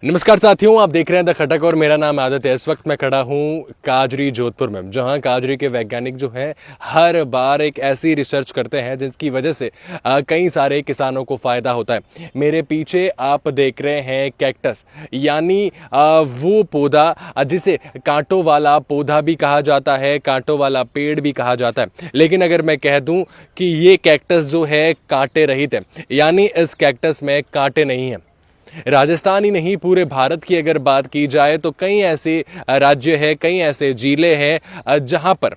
नमस्कार साथियों, आप देख रहे हैं द खटक और मेरा नाम आदित्य है। इस वक्त मैं खड़ा हूँ काजरी जोधपुर में, जहाँ काजरी के वैज्ञानिक जो हैं हर बार एक ऐसी रिसर्च करते हैं जिसकी वजह से कई सारे किसानों को फ़ायदा होता है। मेरे पीछे आप देख रहे हैं कैक्टस, यानी वो पौधा जिसे कांटों वाला पौधा भी कहा जाता है, कांटों वाला पेड़ भी कहा जाता है। लेकिन अगर मैं कह दूँ कि ये कैक्टस जो है कांटे रहित है, यानी इस कैक्टस में कांटे नहीं हैं। राजस्थान ही नहीं, पूरे भारत की अगर बात की जाए तो कई ऐसे राज्य हैं, कई ऐसे जिले हैं जहां पर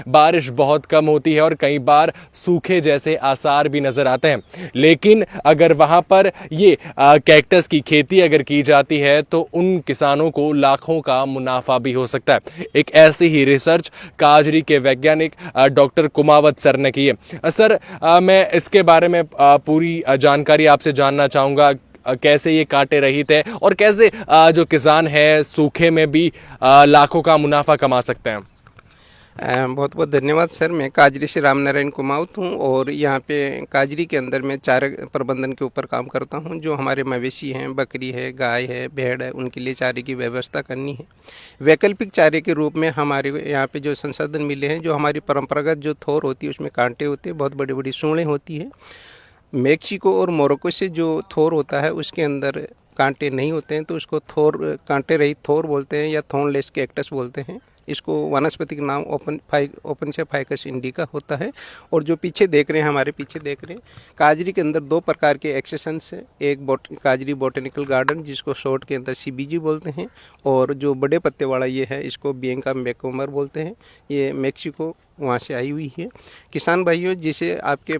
बारिश बहुत कम होती है और कई बार सूखे जैसे आसार भी नजर आते हैं। लेकिन अगर वहां पर ये कैक्टस की खेती अगर की जाती है तो उन किसानों को लाखों का मुनाफा भी हो सकता है। एक ऐसी ही रिसर्च काजरी के वैज्ञानिक डॉक्टर कुमावत सर ने की है। सर, मैं इसके बारे में पूरी जानकारी आपसे जानना चाहूँगा। कैसे ये कांटे रहित है और कैसे जो किसान है सूखे में भी लाखों का मुनाफा कमा सकते हैं। बहुत बहुत धन्यवाद सर। मैं काजरी से रामनारायण कुमावत हूँ और यहाँ पे काजरी के अंदर मैं चारे प्रबंधन के ऊपर काम करता हूँ। जो हमारे मवेशी हैं, बकरी है, गाय है, भेड़ है, उनके लिए चारे की व्यवस्था करनी है। वैकल्पिक चारे के रूप में हमारे यहाँ पे जो संसाधन मिले हैं, जो हमारी परंपरागत जो थोर होती है उसमें कांटे होते हैं, बहुत बड़ी बड़ी सूढ़ें होती है। मेक्सिको और मोरक्को से जो थोर होता है उसके अंदर कांटे नहीं होते हैं, तो उसको थोर कांटे रहित थोर बोलते हैं या थोर्नलेस कैक्टस बोलते हैं। इसको वनस्पति का नाम ओपनशिया फाइकस इंडिका होता है। और जो पीछे देख रहे हैं, हमारे पीछे देख रहे हैं, काजरी के अंदर दो प्रकार के एक्सेशंस हैं। एक काजरी बोटेनिकल गार्डन, जिसको शॉर्ट के अंदर CBG बोलते हैं, और जो बड़े पत्ते वाला ये है, इसको बियंका मैकोमर बोलते हैं। ये मेक्सिको वहाँ से आई हुई है। किसान भाइयों, जिसे आपके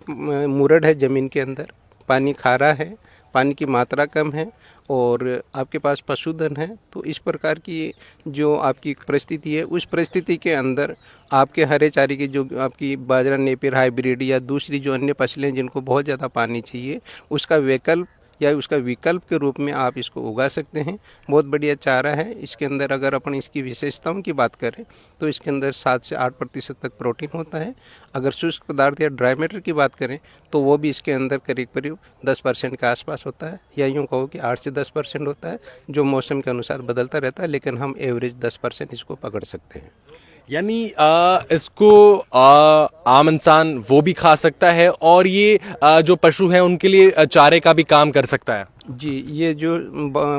मुरड है ज़मीन के अंदर, पानी खारा है, पानी की मात्रा कम है और आपके पास पशुधन है, तो इस प्रकार की जो आपकी परिस्थिति है, उस परिस्थिति के अंदर आपके हरे चारे की जो आपकी बाजरा नेपियर हाइब्रिड या दूसरी जो अन्य फसलें जिनको बहुत ज़्यादा पानी चाहिए, उसका विकल्प या उसका विकल्प के रूप में आप इसको उगा सकते हैं। बहुत बढ़िया चारा है। इसके अंदर अगर अपन इसकी विशेषताओं की बात करें तो इसके अंदर 7 से 8% तक प्रोटीन होता है। अगर शुष्क पदार्थ या ड्राई मैटर की बात करें तो वो भी इसके अंदर करीब करीब 10% के आसपास होता है, या यूँ कहो कि 8 से 10% होता है, जो मौसम के अनुसार बदलता रहता है, लेकिन हम एवरेज 10% इसको पकड़ सकते हैं। यानी इसको आम इंसान वो भी खा सकता है और ये जो पशु हैं उनके लिए चारे का भी काम कर सकता है। जी, ये जो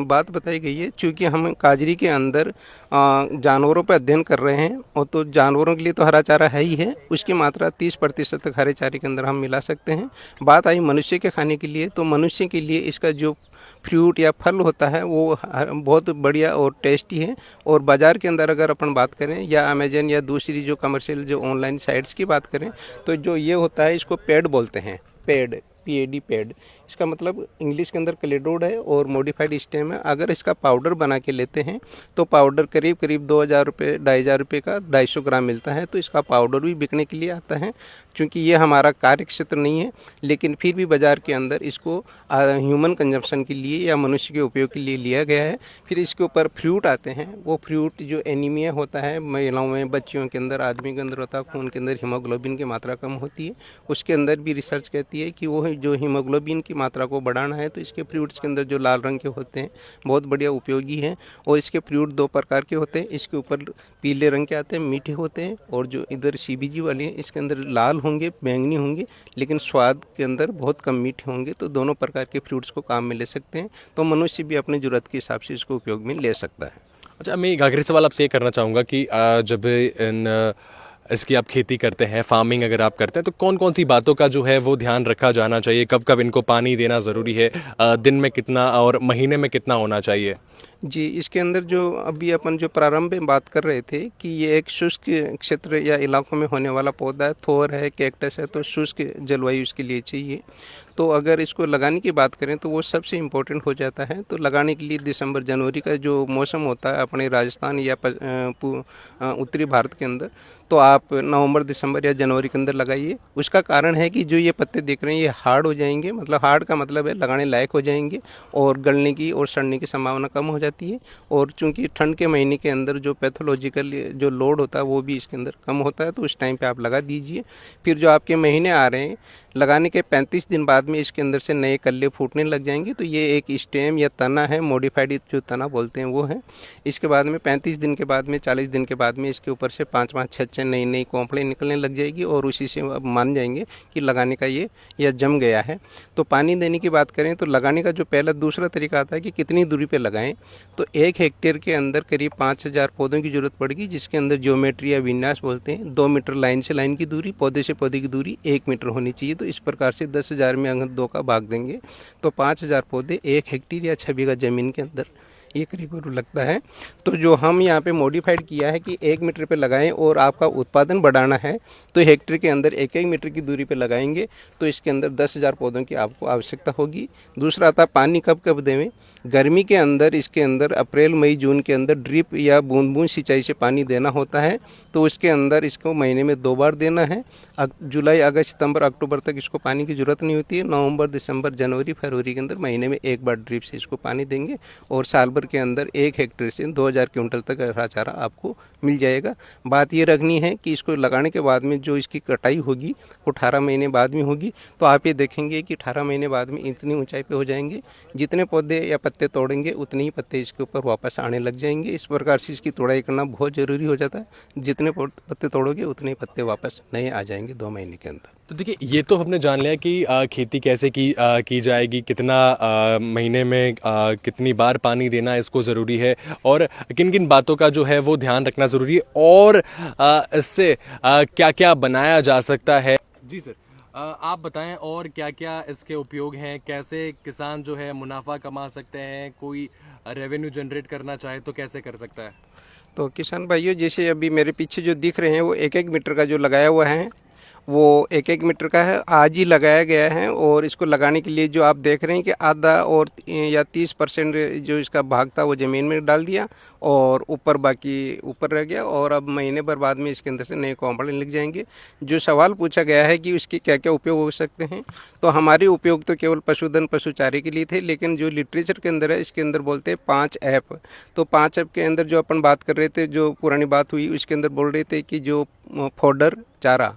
बात बताई गई है, चूँकि हम काजरी के अंदर जानवरों पर अध्ययन कर रहे हैं, और तो जानवरों के लिए तो हरा चारा है ही है, उसकी मात्रा 30% तक हरे चारे के अंदर हम मिला सकते हैं। बात आई मनुष्य के खाने के लिए, तो मनुष्य के लिए इसका जो फ्रूट या फल होता है वो बहुत बढ़िया और टेस्टी है। और बाज़ार के अंदर अगर अपन बात करें या अमेजन या दूसरी जो कमर्शियल जो ऑनलाइन साइट्स की बात करें, तो जो ये होता है इसको पेड बोलते हैं। पेड, PAD, पेड, इसका मतलब इंग्लिश के अंदर क्लेडोड है और मॉडिफाइड स्टेम है। अगर इसका पाउडर बना के लेते हैं तो पाउडर करीब करीब 2000 रुपये 2500 रुपये का 250 ग्राम मिलता है। तो इसका पाउडर भी बिकने के लिए आता है। चूँकि ये हमारा कार्य क्षेत्र नहीं है, लेकिन फिर भी बाज़ार के अंदर इसको ह्यूमन कंजप्शन के लिए या मनुष्य के उपयोग के लिए लिया गया है। फिर इसके ऊपर फ्रूट आते हैं। वो फ्रूट जो एनीमिया होता है महिलाओं में, बच्चियों के अंदर, आदमी के अंदर होता है, खून के अंदर हीमोग्लोबिन की मात्रा कम होती है, उसके अंदर भी रिसर्च कहती है कि वो जो हीमोग्लोबिन की मात्रा को बढ़ाना है, तो इसके फ्रूट्स के अंदर जो लाल रंग के होते हैं बहुत बढ़िया उपयोगी हैं। और इसके फ्रूट दो प्रकार के होते हैं। इसके ऊपर पीले रंग के आते हैं, मीठे होते हैं, और जो इधर CBG वाले हैं इसके अंदर लाल होंगे, बैंगनी होंगे, लेकिन स्वाद के अंदर बहुत कम मीठे होंगे। तो दोनों प्रकार के फ्रूट्स को काम में ले सकते हैं, तो मनुष्य भी अपनी ज़रूरत के हिसाब से इसको उपयोग में ले सकता है। अच्छा, मैं एक आखिरी सवाल आपसे ये करना चाहूँगा कि जब इसकी आप खेती करते हैं, फार्मिंग अगर आप करते हैं, तो कौन कौन सी बातों का जो है वो ध्यान रखा जाना चाहिए? कब कब इनको पानी देना ज़रूरी है? दिन में कितना और महीने में कितना होना चाहिए? जी, इसके अंदर जो अभी अपन जो प्रारंभ में बात कर रहे थे कि ये एक शुष्क क्षेत्र या इलाकों में होने वाला पौधा है, थोर है, कैक्टस है, तो शुष्क जलवायु इसके लिए चाहिए। तो अगर इसको लगाने की बात करें तो वो सबसे इम्पोर्टेंट हो जाता है। तो लगाने के लिए दिसंबर जनवरी का जो मौसम होता है अपने राजस्थान या उत्तरी भारत के अंदर, तो आप नवंबर, दिसंबर या जनवरी के अंदर लगाइए। उसका कारण है कि जो ये पत्ते देख रहे हैं ये हार्ड हो जाएंगे, मतलब हार्ड का मतलब है लगाने लायक हो जाएंगे, और गलने की और सड़ने की संभावना कम कम हो जाती है, और चूंकि ठंड के महीने के अंदर जो पैथोलॉजिकल जो लोड होता है वो भी इसके अंदर कम होता है, तो उस टाइम पे आप लगा दीजिए। फिर जो आपके महीने आ रहे हैं, लगाने के 35 दिन बाद में इसके अंदर से नए कल्ले फूटने लग जाएंगे। तो ये एक स्टेम या तना है, मॉडिफाइड जो तना बोलते हैं वो है। इसके बाद में 35 दिन के बाद में, 40 दिन के बाद में इसके ऊपर से 5-5, 6-6 नई नई कोंपड़ें निकलने लग जाएगी, और उसी से अब मान जाएंगे कि लगाने का ये या जम गया है। तो पानी देने की बात करें तो लगाने का जो पहला दूसरा तरीका आता है कि कितनी दूरी पे लगाएं। तो 1 हेक्टेयर के अंदर करीब 5000 पौधों की जरूरत पड़ेगी, जिसके अंदर ज्योमेट्री या विन्यास बोलते हैं। 2 मीटर लाइन से लाइन की दूरी, पौधे से पौधे की दूरी 1 मीटर होनी चाहिए। तो इस प्रकार से 10,000 में अगर 2 का भाग देंगे तो 5000 पौधे 1 हेक्टेयर या 6 बीघा जमीन के अंदर ये करीब लगता है। तो जो हम यहाँ पे मॉडिफाइड किया है कि 1 मीटर पे लगाएं और आपका उत्पादन बढ़ाना है तो हेक्टेयर के अंदर 1-1 मीटर की दूरी पे लगाएंगे, तो इसके अंदर 10,000 पौधों की आपको आवश्यकता होगी। दूसरा आता पानी कब कब देवें। गर्मी के अंदर इसके अंदर अप्रैल मई जून के अंदर ड्रिप या बूंद बूंद सिंचाई से पानी देना होता है, तो उसके अंदर इसको महीने में 2 बार देना है। जुलाई अगस्त सितंबर अक्टूबर तक इसको पानी की ज़रूरत नहीं होती है। नवंबर दिसंबर जनवरी फरवरी के अंदर महीने में 1 बार ड्रिप से इसको पानी देंगे, और साल भर के अंदर 1 हेक्टेयर से 2000 क्विंटल तक हरा चारा आपको मिल जाएगा। बात ये रखनी है कि इसको लगाने के बाद में जो इसकी कटाई होगी वो 18 महीने बाद में होगी। तो आप ये देखेंगे कि 18 महीने बाद में इतनी ऊंचाई पे हो जाएंगे, जितने पौधे या पत्ते तोड़ेंगे उतने ही पत्ते इसके ऊपर वापस आने लग जाएंगे। इस प्रकार से इसकी तोड़ाई करना बहुत ज़रूरी हो जाता है। जितने पत्ते तोड़ोगे उतने ही पत्ते वापस नए आ जाएंगे 2 महीने के अंदर। तो देखिए, ये तो हमने जान लिया कि खेती कैसे की जाएगी, कितना महीने में कितनी बार पानी देना इसको ज़रूरी है, और किन किन बातों का जो है वो ध्यान रखना ज़रूरी है, और इससे क्या क्या बनाया जा सकता है। जी सर, आप बताएं और क्या क्या इसके उपयोग हैं, कैसे किसान जो है मुनाफा कमा सकते हैं, कोई रेवेन्यू जनरेट करना चाहे तो कैसे कर सकता है। तो किसान भाइयों, जैसे अभी मेरे पीछे जो दिख रहे हैं वो 1-1 मीटर का जो लगाया हुआ है वो 1-1 मीटर का है, आज ही लगाया गया है। और इसको लगाने के लिए जो आप देख रहे हैं कि आधा और या 30% जो इसका भाग था वो ज़मीन में डाल दिया, और ऊपर बाकी ऊपर रह गया। और अब महीने भर बाद में इसके अंदर से नए कोंपड़े लग जाएंगे। जो सवाल पूछा गया है कि उसके क्या क्या उपयोग हो सकते हैं, तो हमारे उपयोग तो केवल पशुधन पशु चारे के लिए थे, लेकिन जो लिटरेचर के अंदर है इसके अंदर बोलते हैं 5 ऐप। तो 5 ऐप के अंदर जो अपन बात कर रहे थे, जो पुरानी बात हुई उसके अंदर बोल रहे थे कि जो फोडर चारा,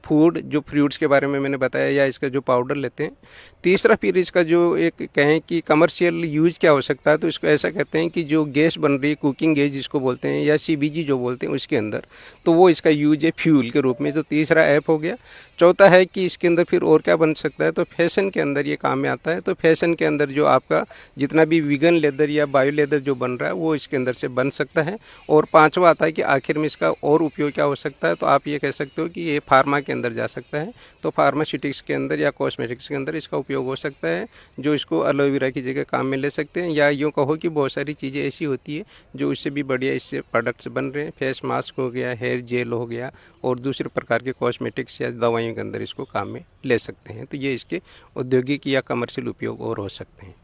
फूड, जो फ्रूट्स के बारे में मैंने बताया, या इसका जो पाउडर लेते हैं। तीसरा फिर इसका जो एक कहें कि कमर्शियल यूज क्या हो सकता है, तो इसको ऐसा कहते हैं कि जो गैस बन रही है, कुकिंग गैस जिसको बोलते हैं, या सीबीजी जो बोलते हैं उसके अंदर, तो वो इसका यूज है फ्यूल के रूप में। तो तीसरा ऐप हो गया। चौथा है कि इसके अंदर फिर और क्या बन सकता है, तो फैशन के अंदर ये काम में आता है। तो फैशन के अंदर जो आपका जितना भी वीगन लेदर या बायो लेदर जो बन रहा है वो इसके अंदर से बन सकता है। और पांचवा आता है कि आखिर में इसका और उपयोग क्या हो सकता है, तो आप ये कह सकते हो कि ये फार्मा के अंदर जा सकता है। तो फार्मास्यूटिक्स के अंदर या कॉस्मेटिक्स के अंदर इसका उपयोग हो सकता है, जो इसको एलोवेरा की जगह काम में ले सकते हैं। या यूँ कहो कि बहुत सारी चीज़ें ऐसी होती है जो इससे भी बढ़िया इससे प्रोडक्ट्स बन रहे हैं। फेस मास्क हो गया, हेयर जेल हो गया, और दूसरे प्रकार के कॉस्मेटिक्स या दवाइयों के अंदर इसको काम में ले सकते हैं। तो ये इसके औद्योगिक या कमर्शियल उपयोग और हो सकते हैं।